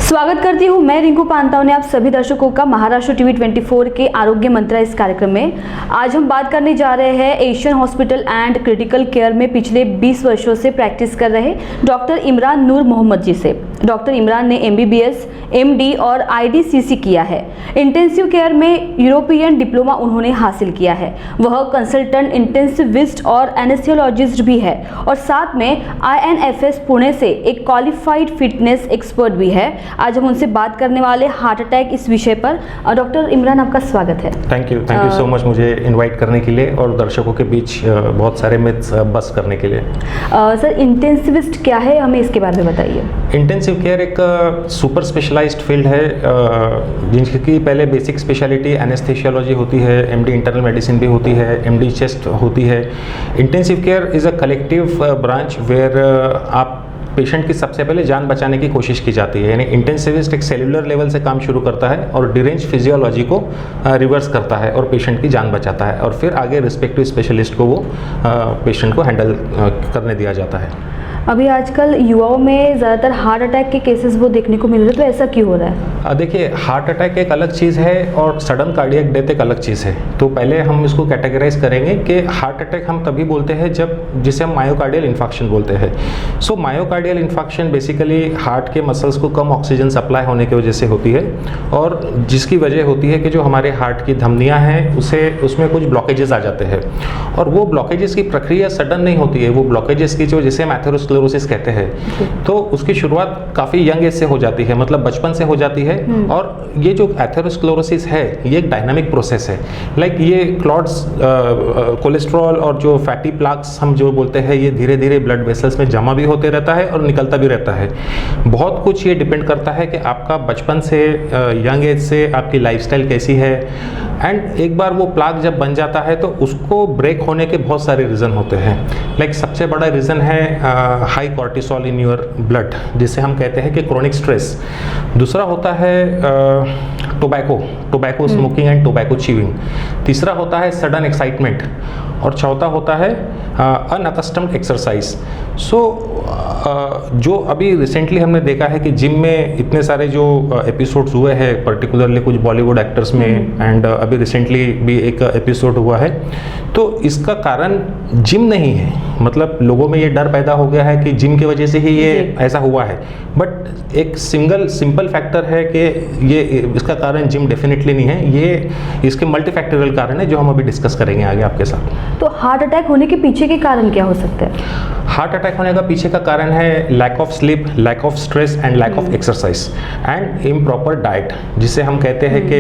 स्वागत करती हूँ मैं रिंकू पांतावने आप सभी दर्शकों का महाराष्ट्र टीवी 24 के आरोग्य मंत्रा इस कार्यक्रम में। आज हम बात करने जा रहे हैं Asian hospital and critical care में पिछले 20 वर्षों से प्रैक्टिस कर रहे डॉक्टर इमरान नूर मोहम्मद जी से। डॉक्टर इमरान ने MBBS, MD और IDCC किया है। इंटेंसिव केयर में यूरोपियन डिप्लोमा उन्होंने हासिल किया है। वह कंसल्टेंट इंटेंसिविस्ट और एनेस्थेसियोलॉजिस्ट भी है और साथ में INFS पुणे से एक क्वालिफाइड फिटनेस एक्सपर्ट भी है। आज हम उनसे बात करने वाले हार्ट अटैक इस विषय पर। डॉक्टर इमरान, आपका स्वागत है। थैंक यू सो मच मुझे इनवाइट करने के लिए और दर्शकों के बीच बहुत सारे मिथ्स बस करने के लिए। सर, इंटेंसिविस्ट क्या है, हमें इसके बारे में बताइए। इंटेंसिव केयर एक सुपर स्पेशलाइज्ड फील्ड है जिनकी पहले बेसिक स्पेशलिटी एनेस्थेसियोलॉजी होती है, MD इंटरनल मेडिसिन भी होती है, MD चेस्ट होती है। Intensive care is a collective branch where आप पेशेंट की सबसे पहले जान बचाने की कोशिश की जाती है। यानी इंटेंसिविस्ट एक सेलुलर लेवल से काम शुरू करता है और डिरेंज फिजियोलॉजी को रिवर्स करता है और पेशेंट की जान बचाता है और फिर आगे रिस्पेक्टिव स्पेशलिस्ट को वो पेशेंट को हैंडल करने दिया जाता है। अभी आजकल युवाओं में ज़्यादातर हार्ट अटैक के केसेस वो देखने को मिल रहे हैं, तो ऐसा क्यों हो रहा है? देखिए, हार्ट अटैक एक अलग चीज़ है और सडन कार्डियक डेथ एक अलग चीज़ है। तो पहले हम इसको कैटेगराइज करेंगे कि हार्ट अटैक हम तभी बोलते हैं जब जिसे हम मायोकार्डियल इन्फाक्शन बोलते हैं। सो मायोकार्डियल इन्फाक्शन बेसिकली हार्ट के मसल्स को कम ऑक्सीजन सप्लाई होने की वजह से होती है और जिसकी वजह होती है कि जो हमारे हार्ट की धमनियाँ हैं उसमें कुछ ब्लॉकेजेस आ जाते हैं और वो ब्लॉकेजेस की प्रक्रिया सडन नहीं होती है। वो ब्लॉकेजेस की जो जिसे हम एथेरोस्क्लेरोसिस कहते हैं, तो उसकी शुरुआत काफ़ी यंग एज से हो जाती है, मतलब बचपन से हो जाती है। और ये जो एथेरोस्क्लेरोसिस है ये एक डायनामिक प्रोसेस है। लाइक ये क्लॉट्स, कोलेस्ट्रॉल और जो फैटी प्लाक्स हम जो बोलते हैं, ये धीरे धीरे ब्लड वेसल्स में जमा भी होते रहता है और निकलता भी रहता है। बहुत कुछ ये डिपेंड करता है कि आपका बचपन से यंग एज से आपकी लाइफस्टाइल कैसी है। एंड एक बार वो प्लाक जब बन जाता है तो उसको ब्रेक होने के बहुत सारे रीज़न होते हैं। लाइक सबसे बड़ा रीज़न है high cortisol in your blood, जिसे हम कहते हैं कि क्रोनिक स्ट्रेस। दूसरा होता है tobacco smoking and tobacco chewing. तीसरा होता है सडन एक्साइटमेंट और चौथा होता है अनअकस्टम्ड एक्सरसाइज। सो जो अभी रिसेंटली हमने देखा है कि जिम में इतने सारे जो एपिसोड्स हुए हैं, पर्टिकुलरली कुछ बॉलीवुड एक्टर्स में, एंड अभी रिसेंटली भी एक एपिसोड हुआ है, तो इसका कारण जिम नहीं है। मतलब लोगों में ये डर पैदा हो गया है कि जिम की वजह से ही ये ऐसा हुआ है, बट एक सिंपल फैक्टर है कि ये इसका कारण जिम डेफिनेटली नहीं है। ये इसके मल्टीफैक्टोरियल कारण है जो हम अभी डिस्कस करेंगे आगे आपके साथ। तो हार्ट अटैक होने के पीछे के कारण क्या हो सकते हैं? हार्ट अटैक होने का पीछे का कारण है lack of sleep, lack of stress and lack of exercise and improper diet, जिसे हम कहते हैं कि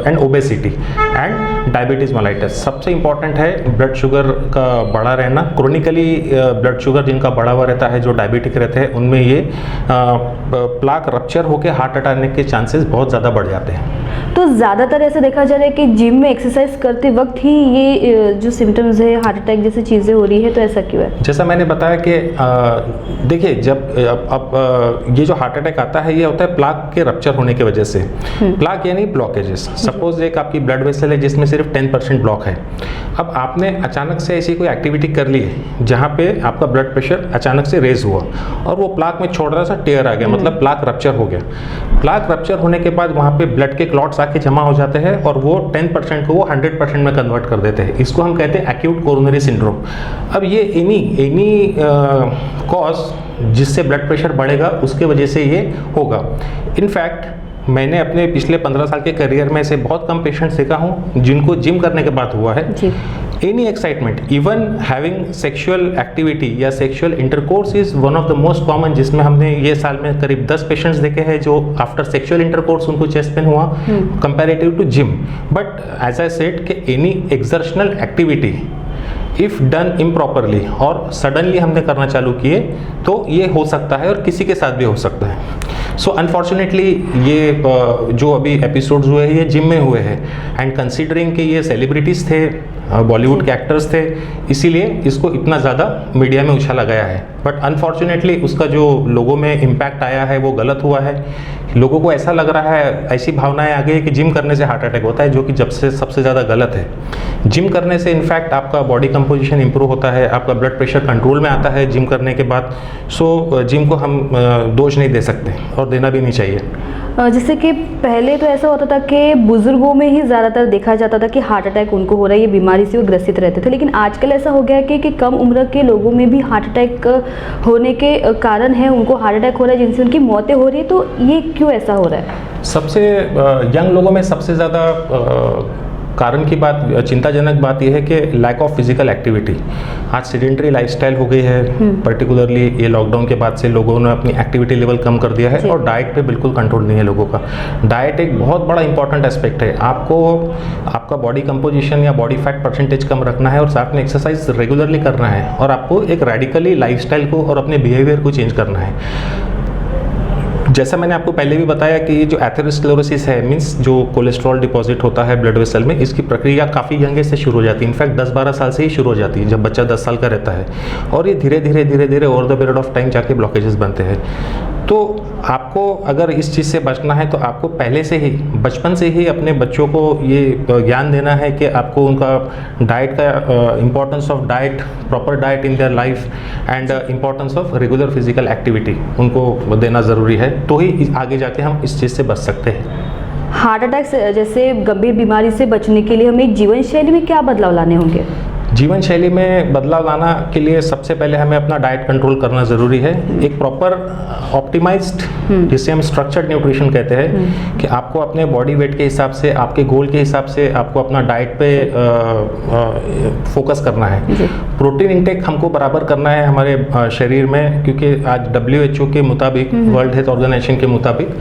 and obesity and diabetes mellitus. सबसे इंपॉर्टेंट है ब्लड शुगर का बढ़ा रहना। क्रोनिकली ब्लड शुगर जिनका बढ़ा हुआ रहता है, जो डायबिटिक रहते हैं, उनमें ये प्लाक रप्चर होकर हार्ट अटैक आने के चांसेस बहुत ज़्यादा बढ़ जाते हैं। तो ज़्यादातर ऐसे देखा जा रहा है कि जिम में एक्सरसाइज करते वक्त ही ये जो सिम्टम्स है, हार्ट अटैक जैसी चीज़ें हो रही है, तो ऐसा क्यों है? जैसा मैंने बताया कि देखिए, जब ये जो हार्ट अटैक आता है ये होता है प्लाक के रप्चर होने की वजह से। प्लाक यानी ब्लॉकेजेस। सपोज एक आपकी ब्लड वेसल है जिसमें सिर्फ 10% ब्लॉक है। अब आपने अचानक से ऐसी कोई एक्टिविटी कर ली है जहाँ पे आपका ब्लड प्रेशर अचानक से रेज हुआ और वो प्लाक में छोटा सा टेयर आ गया, मतलब प्लाक रप्चर हो गया। प्लाक रप्चर होने के बाद वहाँ पे ब्लड के क्लॉट्स आके जमा हो जाते हैं और वो 10% को वो 100% में कन्वर्ट कर देते हैं। इसको हम कहते हैं एक्यूट कोरोनरी सिंड्रोम। अब ये एनी कॉज जिससे ब्लड प्रेशर बढ़ेगा उसके वजह से ये होगा। इनफैक्ट मैंने अपने पिछले 15 साल के करियर में से बहुत कम पेशेंट्स देखा हूँ जिनको जिम करने के बाद हुआ है। Any excitement, even having sexual activity या sexual intercourse is one of the most common, जिसमें हमने ये साल में करीब 10 पेशेंट्स देखे हैं जो आफ्टर सेक्सुअल इंटरकोर्स उनको चेस्ट पेन हुआ comparative to gym. But as I said कि any exertional activity if done improperly और सडनली हमने करना चालू किए तो ये हो सकता है और किसी के साथ भी हो सकता है। सो अनफॉर्चुनेटली ये जो अभी एपिसोड्स हुए हैं ये जिम में हुए हैं एंड कंसीडरिंग कि ये सेलिब्रिटीज़ थे, बॉलीवुड के एक्टर्स थे, इसीलिए इसको इतना ज़्यादा मीडिया में उछाला गया है। बट अनफॉर्चुनेटली उसका जो लोगों में इम्पैक्ट आया है वो गलत हुआ है। लोगों को ऐसा लग रहा है, ऐसी भावनाएं आ गई है कि जिम करने से हार्ट अटैक होता है, जो कि जब से सबसे ज़्यादा गलत है। जिम करने से इनफैक्ट आपका बॉडी कंपोजिशन इंप्रूव होता है, आपका ब्लड प्रेशर कंट्रोल में आता है जिम करने के बाद। सो जिम को हम दोष नहीं दे सकते और देना भी नहीं चाहिए। जैसे कि पहले तो ऐसा होता था कि बुजुर्गों में ही ज़्यादातर देखा जाता था कि हार्ट अटैक उनको हो रहा है, ये बीमारी से वो ग्रसित रहते थे, लेकिन आजकल ऐसा हो गया है कि कम उम्र के लोगों में भी हार्ट अटैक होने के कारण है, उनको हार्ट अटैक हो रहा है जिनसे उनकी मौतें हो रही है। तो ये क्यों ऐसा हो रहा है? सबसे यंग लोगों में सबसे ज़्यादा कारण की बात, चिंताजनक बात यह है कि लैक ऑफ फिजिकल एक्टिविटी। आज सेडेंटरी लाइफस्टाइल हो गई है, पर्टिकुलरली ये लॉकडाउन के बाद से लोगों ने अपनी एक्टिविटी लेवल कम कर दिया है और डाइट पे बिल्कुल कंट्रोल नहीं है लोगों का। डाइट एक बहुत बड़ा इंपॉर्टेंट एस्पेक्ट है। आपको आपका बॉडी कंपोजिशन या बॉडी फैट परसेंटेज कम रखना है और साथ में एक्सरसाइज रेगुलरली करना है, और आपको एक रेडिकली लाइफस्टाइल को और अपने बिहेवियर को चेंज करना है। जैसा मैंने आपको पहले भी बताया कि ये जो एथेरोस्क्लेरोसिस है, मींस जो कोलेस्ट्रॉल डिपॉजिट होता है ब्लड वेसल में, इसकी प्रक्रिया काफ़ी यंग एज से शुरू हो जाती है। इनफैक्ट 10-12 साल से ही शुरू हो जाती है, जब बच्चा 10 साल का रहता है, और ये धीरे धीरे over the period of time जाके ब्लॉकेजेस बनते हैं। तो आपको अगर इस चीज़ से बचना है तो आपको पहले से ही, बचपन से ही अपने बच्चों को ये ज्ञान देना है कि आपको उनका डाइट का importance of diet, proper diet in their life and importance of regular physical activity उनको देना ज़रूरी है, तो ही आगे जाके हम इस चीज़ से बच सकते हैं। हार्ट अटैक जैसे गंभीर बीमारी से बचने के लिए हमें जीवन शैली में क्या बदलाव लाने होंगे? जीवन शैली में बदलाव लाना के लिए सबसे पहले हमें अपना डाइट कंट्रोल करना ज़रूरी है। एक प्रॉपर ऑप्टिमाइज्ड, जिसे हम स्ट्रक्चर्ड न्यूट्रिशन कहते हैं, कि आपको अपने बॉडी वेट के हिसाब से, आपके गोल के हिसाब से आपको अपना डाइट पे फोकस करना है। प्रोटीन इंटेक हमको बराबर करना है हमारे शरीर में, क्योंकि आज WHO के मुताबिक, वर्ल्ड हेल्थ ऑर्गेनाइजेशन के मुताबिक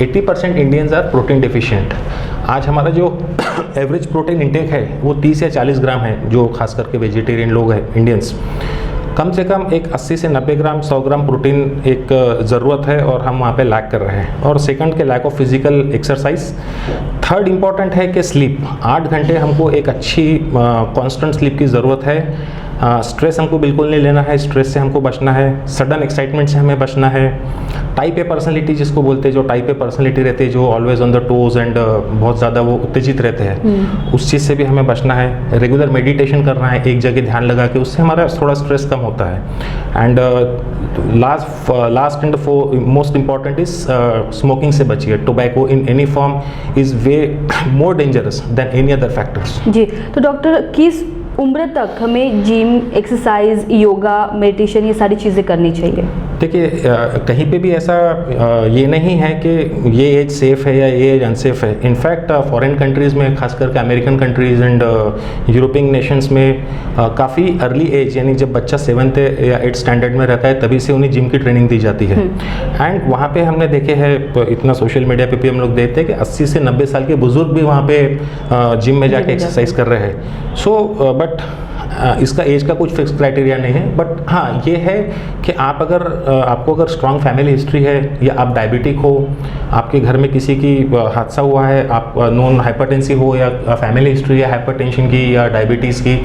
80% इंडियंस आर प्रोटीन डिफिशिएंट। आज हमारा जो एवरेज प्रोटीन इंटेक है वो 30 या 40 ग्राम है, जो खास करके वेजिटेरियन लोग हैं इंडियंस। कम से कम एक 80 से 90 ग्राम 100 ग्राम प्रोटीन एक ज़रूरत है, और हम वहाँ पे लैक कर रहे हैं। और सेकंड के lack of physical exercise. Third important है कि स्लीप, 8 घंटे हमको एक अच्छी कांस्टेंट स्लीप की ज़रूरत है। स्ट्रेस हमको बिल्कुल नहीं लेना है, स्ट्रेस से हमको बचना है, सडन एक्साइटमेंट से हमें बचना है। टाइप ए पर्सनैलिटी जिसको बोलते हैं, जो टाइप ए पर्सनैलिटी रहते हैं, जो always on the toes and बहुत ज़्यादा वो उत्तेजित रहते हैं, उस चीज़ से भी हमें बचना है। रेगुलर मेडिटेशन करना है, एक जगह ध्यान लगा के, उससे हमारा थोड़ा स्ट्रेस कम होता है। And last and most important is smoking से बचिए। Tobacco in any form is way more dangerous than any other factors. जी, तो डॉक्टर किस उम्र तक हमें जिम, एक्सरसाइज, योगा, मेडिटेशन, ये सारी चीज़ें करनी चाहिए? देखिए, कहीं पे भी ऐसा ये नहीं है कि ये एज सेफ़ है या ये एज अनसेफ है। इनफैक्ट फॉरेन कंट्रीज़ में, खास करके American countries and European Nations में काफ़ी अर्ली एज, यानी जब बच्चा 7th या 8th स्टैंडर्ड में रहता है तभी से उन्हें जिम की ट्रेनिंग दी जाती है। एंड वहाँ पे हमने देखे हैं, इतना सोशल मीडिया पे भी हम लोग देखते हैं कि 80 से 90 साल के बुजुर्ग भी वहाँ पे जिम में जाके एक्सरसाइज कर रहे हैं। सो बट इसका एज का कुछ फिक्स क्राइटेरिया नहीं है। बट हाँ, ये है कि आप अगर आपको अगर स्ट्रॉन्ग फैमिली हिस्ट्री है, या आप डायबिटिक हो, आपके घर में किसी की हादसा हुआ है, आप नॉन हाइपरटेंसिव हो, या फैमिली हिस्ट्री है हाइपरटेंशन की या डायबिटीज़ की,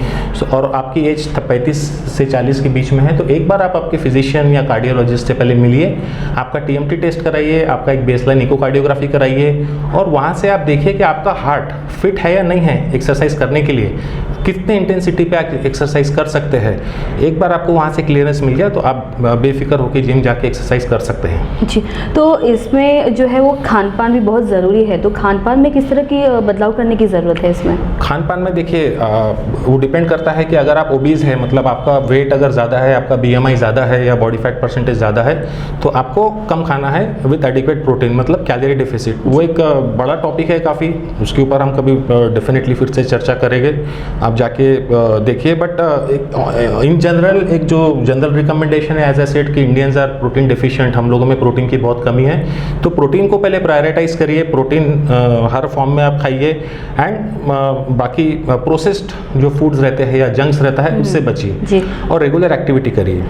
और आपकी एज 35 से 40 के बीच में है, तो एक बार आप आपके फिजिशियन या कार्डियोलॉजिस्ट से पहले मिलिए, आपका TMT टेस्ट कराइए, आपका एक बेसलाइन इकोकार्डियोग्राफी कराइए, और वहाँ से आप देखिए कि आपका हार्ट फिट है या नहीं है एक्सरसाइज करने के लिए, कितने इंटेंसिटी पे आप एक्सरसाइज कर सकते हैं। एक बार आपको वहाँ से क्लियरेंस मिल गया तो आप बेफिक्र होकर जिम जाके एक्सरसाइज कर सकते हैं। जी, तो इसमें जो है वो खान पान भी बहुत ज़रूरी है, तो खान पान में किस तरह की बदलाव करने की ज़रूरत है इसमें? खान पान में देखिए, वो डिपेंड करता है कि अगर आप ओबीज है, मतलब आपका वेट अगर ज़्यादा है, आपका BMI ज़्यादा है या बॉडी फैट परसेंटेज ज़्यादा है, तो आपको कम खाना है विद एडिक्वेट प्रोटीन, मतलब कैलोरी डेफिसिट। वो एक बड़ा टॉपिक है काफ़ी, उसके ऊपर हम कभी डेफिनेटली फिर से चर्चा करेंगे, आप जाके देखिए। बट इन जनरल एक जो जनरल रिकमेंडेशन है, एज आई सेड, कि इंडियंस आर प्रोटीन डिफिशिएंट, हम लोगों में प्रोटीन की बहुत कमी है, तो प्रोटीन को पहले प्रायोरिटाइज करिए, प्रोटीन हर फॉर्म में आप खाइए, एंड बाकी प्रोसेस्ड जो फूड्स रहते हैं या जंक्स रहता है उससे बचिए, और रेगुलर एक्टिविटी करिए।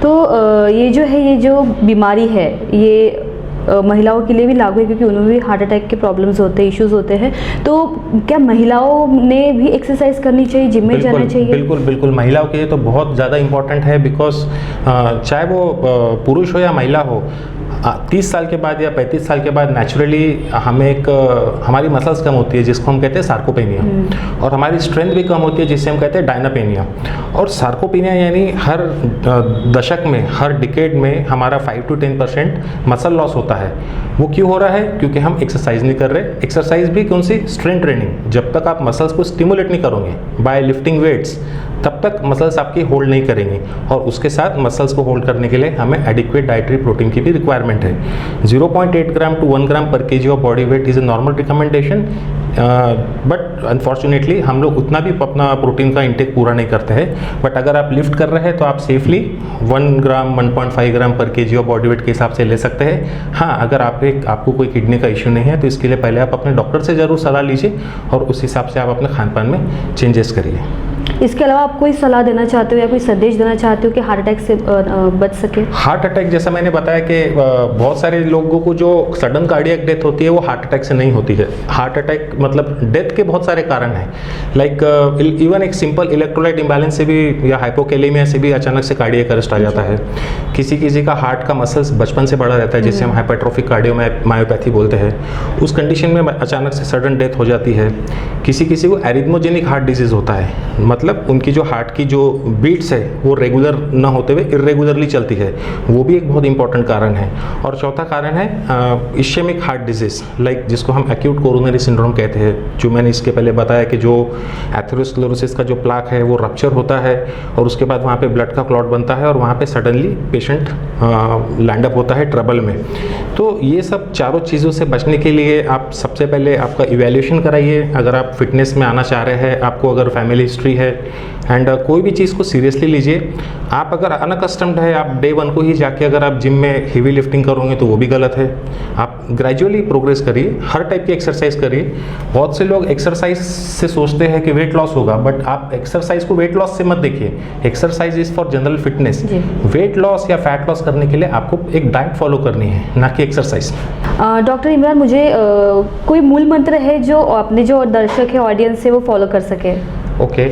तो ये जो है, ये जो बीमारी है, ये महिलाओं के लिए भी लागू है, क्योंकि उन्हें भी हार्ट अटैक के प्रॉब्लम्स होते हैं, इश्यूज होते हैं। तो क्या महिलाओं ने भी एक्सरसाइज करनी चाहिए, जिम में जाना चाहिए? बिल्कुल बिल्कुल, महिलाओं के लिए तो बहुत ज़्यादा इम्पोर्टेंट है, बिकॉज चाहे वो पुरुष हो या महिला हो, 30 साल के बाद या 35 साल के बाद नेचुरली हमें हमारी मसल्स कम होती है, जिसको हम कहते हैं सार्कोपेनिया, और हमारी स्ट्रेंथ भी कम होती है, जिसे हम कहते हैं डायनापेनिया। और सार्कोपेनिया यानी हर दशक में, हर डिकेड में हमारा 5 to 10% मसल लॉस होता है। वो क्यों हो रहा है? क्योंकि हम एक्सरसाइज नहीं कर रहे। एक्सरसाइज भी कौन सी? Strength training. जब तक आप मसल्स को स्टिमुलेट नहीं करोगे बाय लिफ्टिंग वेट्स, तब तक मसल्स आपकी होल्ड नहीं करेंगी, और उसके साथ मसल्स को होल्ड करने के लिए हमें एडिक्वेट डाइटरी प्रोटीन की भी रिक्वायरमेंट है। 0.8 ग्राम टू 1 ग्राम पर KG of body weight is a normal recommendation, but unfortunately हम लोग उतना भी अपना प्रोटीन का इंटेक पूरा नहीं करते हैं। बट अगर आप लिफ्ट कर रहे हैं तो आप सेफली 1 ग्राम 1.5 ग्राम पर केजी ऑफ बॉडी वेट के हिसाब से ले सकते हैं। हाँ, अगर आपको कोई किडनी का इश्यू नहीं है तो इसके लिए पहले आप अपने डॉक्टर से ज़रूर सलाह लीजिए, और उस हिसाब से आप अपने खान पान में चेंजेस करिए। इसके अलावा आप कोई सलाह देना चाहते हो या कोई संदेश देना चाहते हो कि हार्ट अटैक से बच सके? हार्ट अटैक, जैसा मैंने बताया कि बहुत सारे लोगों को जो सडन कार्डियक डेथ होती है वो हार्ट अटैक से नहीं होती है। हार्ट अटैक मतलब डेथ के बहुत सारे कारण हैं, लाइक इवन एक सिंपल इलेक्ट्रोलाइट इम्बैलेंस से भी या हाइपोकैलेमिया से भी अचानक से कार्डियक अरेस्ट आ जाता है। किसी का हार्ट का मसल्स बचपन से बड़ा रहता है, जिसे हम हाइपरट्रोफिक कार्डियोमायोपैथी बोलते हैं। उस कंडीशन में अचानक से सडन डेथ हो जाती है। किसी को एरिथमोजेनिक हार्ट डिजीज होता है, मतलब उनकी जो हार्ट की जो बीट्स है वो रेगुलर ना होते हुए इरेगुलरली चलती है, वो भी एक बहुत इंपॉर्टेंट कारण है। और चौथा कारण है इश्केमिक हार्ट डिजीज, लाइक जिसको हम एक्यूट कोरोनरी सिंड्रोम कहते हैं, जो मैंने इसके पहले बताया कि जो एथेरोस्क्लेरोसिस का जो प्लाक है वो रप्चर होता है, और उसके बाद वहाँ पे ब्लड का क्लॉट बनता है, और वहाँ पे सडनली पेशेंट लैंड अप होता है ट्रबल में। तो ये सब चारों चीज़ों से बचने के लिए आप सबसे पहले आपका इवैल्यूएशन कराइए। अगर आप फिटनेस में आना चाह रहे हैं, आपको अगर फैमिली हिस्ट्री है, एंड कोई भी चीज़ को सीरियसली लीजिए। आप अगर अनकस्टम्ड है, आप डे 1 को ही जाके अगर आप जिम में हेवी लिफ्टिंग करोगे तो वो भी गलत है। आप ग्रेजुअली प्रोग्रेस करिए, हर टाइप की एक्सरसाइज करिए। बहुत से लोग एक्सरसाइज से सोचते हैं कि वेट लॉस होगा, बट आप एक्सरसाइज को वेट लॉस से मत देखिए। Exercise is for general fitness. Weight loss या फैट लॉस करने के लिए आपको एक डाइट फॉलो करनी है, ना कि एक्सरसाइज। डॉक्टर इमरान, मुझे कोई मूल मंत्र है जो अपने जो दर्शक है, ऑडियंस है, वो फॉलो कर सके? ओके,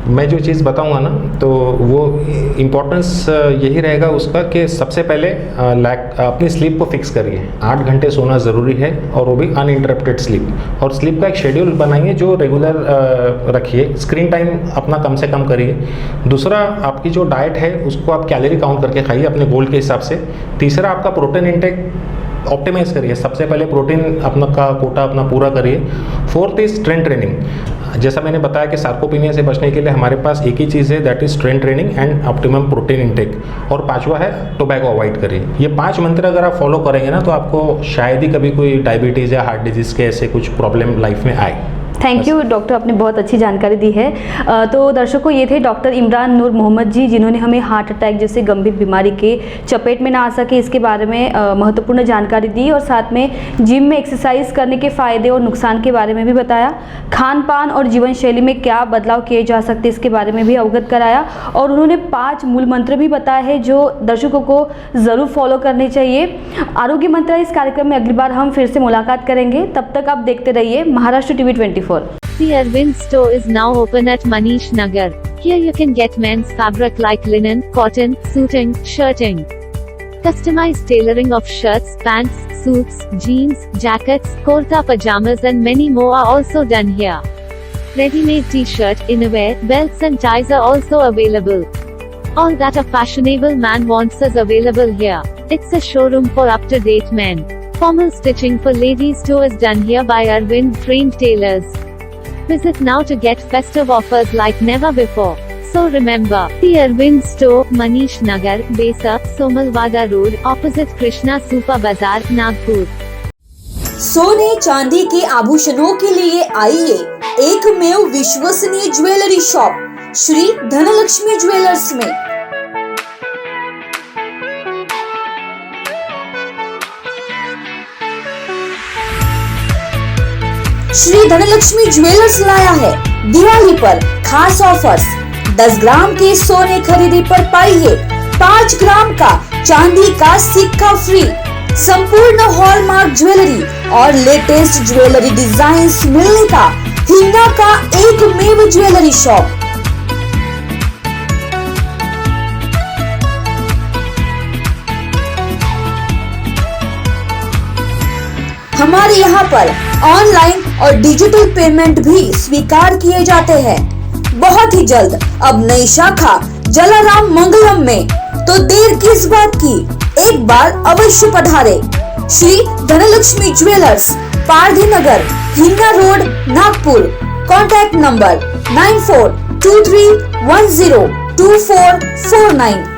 मैं जो चीज़ बताऊंगा ना, तो वो इम्पोर्टेंस यही रहेगा उसका कि सबसे पहले अपनी स्लीप को फिक्स करिए। 8 घंटे सोना ज़रूरी है, और वो भी अनइंटरप्टेड स्लीप। और स्लीप का एक शेड्यूल बनाइए जो रेगुलर रखिए। स्क्रीन टाइम अपना कम से कम करिए। दूसरा, आपकी जो डाइट है उसको आप कैलोरी काउंट करके खाइए अपने गोल के हिसाब से। तीसरा, आपका प्रोटीन इंटेक ऑप्टिमाइज करिए। सबसे पहले प्रोटीन अपना का कोटा अपना पूरा करिए। 4th is strength training. जैसा मैंने बताया कि सार्कोपेनिया से बचने के लिए हमारे पास एक ही चीज़ है, that is strength training and optimum protein intake. और 5वां है टोबैको अवॉइड करिए। ये 5 मंत्र अगर आप फॉलो करेंगे ना, तो आपको शायद ही कभी कोई डायबिटीज़ या हार्ट डिजीज़ के ऐसे कुछ प्रॉब्लम लाइफ में आए। थैंक यू डॉक्टर, आपने बहुत अच्छी जानकारी दी है। तो दर्शकों, ये थे डॉक्टर इमरान नूर मोहम्मद जी, जिन्होंने हमें हार्ट अटैक जैसे गंभीर बीमारी के चपेट में ना आ सके इसके बारे में महत्वपूर्ण जानकारी दी, और साथ में जिम में एक्सरसाइज करने के फ़ायदे और नुकसान के बारे में भी बताया। खान पान और जीवन शैली में क्या बदलाव किए जा सकते इसके बारे में भी अवगत कराया, और उन्होंने 5 मूल मंत्र भी बताए हैं जो दर्शकों को ज़रूर फॉलो करने चाहिए। आरोग्य मंत्र इस कार्यक्रम में अगली बार हम फिर से मुलाकात करेंगे। तब तक आप देखते रहिए Maharashtra TV 24। The Arvind store is now open at Manish Nagar. Here you can get men's fabric like linen, cotton, suiting, shirting. Customized tailoring of shirts, pants, suits, jeans, jackets, kurta pajamas and many more are also done here. Ready-made t-shirt, innerwear, belts and ties are also available. All that a fashionable man wants is available here. It's a showroom for up-to-date men. Formal stitching for ladies too is done here by Arvind trained tailors. Visit now to get festive offers like never before. So remember, the Arvind store, Manish Nagar, Besa, Somalwada Road, opposite Krishna Super Bazaar, Nagpur. सोने चांदी के आभूषणों के लिए आइए एकमेव विश्वसनीय jewellery shop Shri Dhanlaxmi jewellers में। श्री धनलक्ष्मी ज्वेलर्स लाया है दिवाली पर खास ऑफर्स। 10 ग्राम के सोने खरीदी पर पाइए 5 ग्राम का चांदी का सिक्का फ्री। संपूर्ण हॉलमार्क ज्वेलरी और लेटेस्ट ज्वेलरी डिजाइन्स मिलने का हिंगा का एकमेव ज्वेलरी शॉप। हमारे यहाँ पर ऑनलाइन और डिजिटल पेमेंट भी स्वीकार किए जाते हैं। बहुत ही जल्द अब नई शाखा जलाराम मंगलम में, तो देर किस बात की, एक बार अवश्य पधारे। श्री धनलक्ष्मी ज्वेलर्स, पारधी नगर, हिंगा रोड, नागपुर। Contact number 9423102449।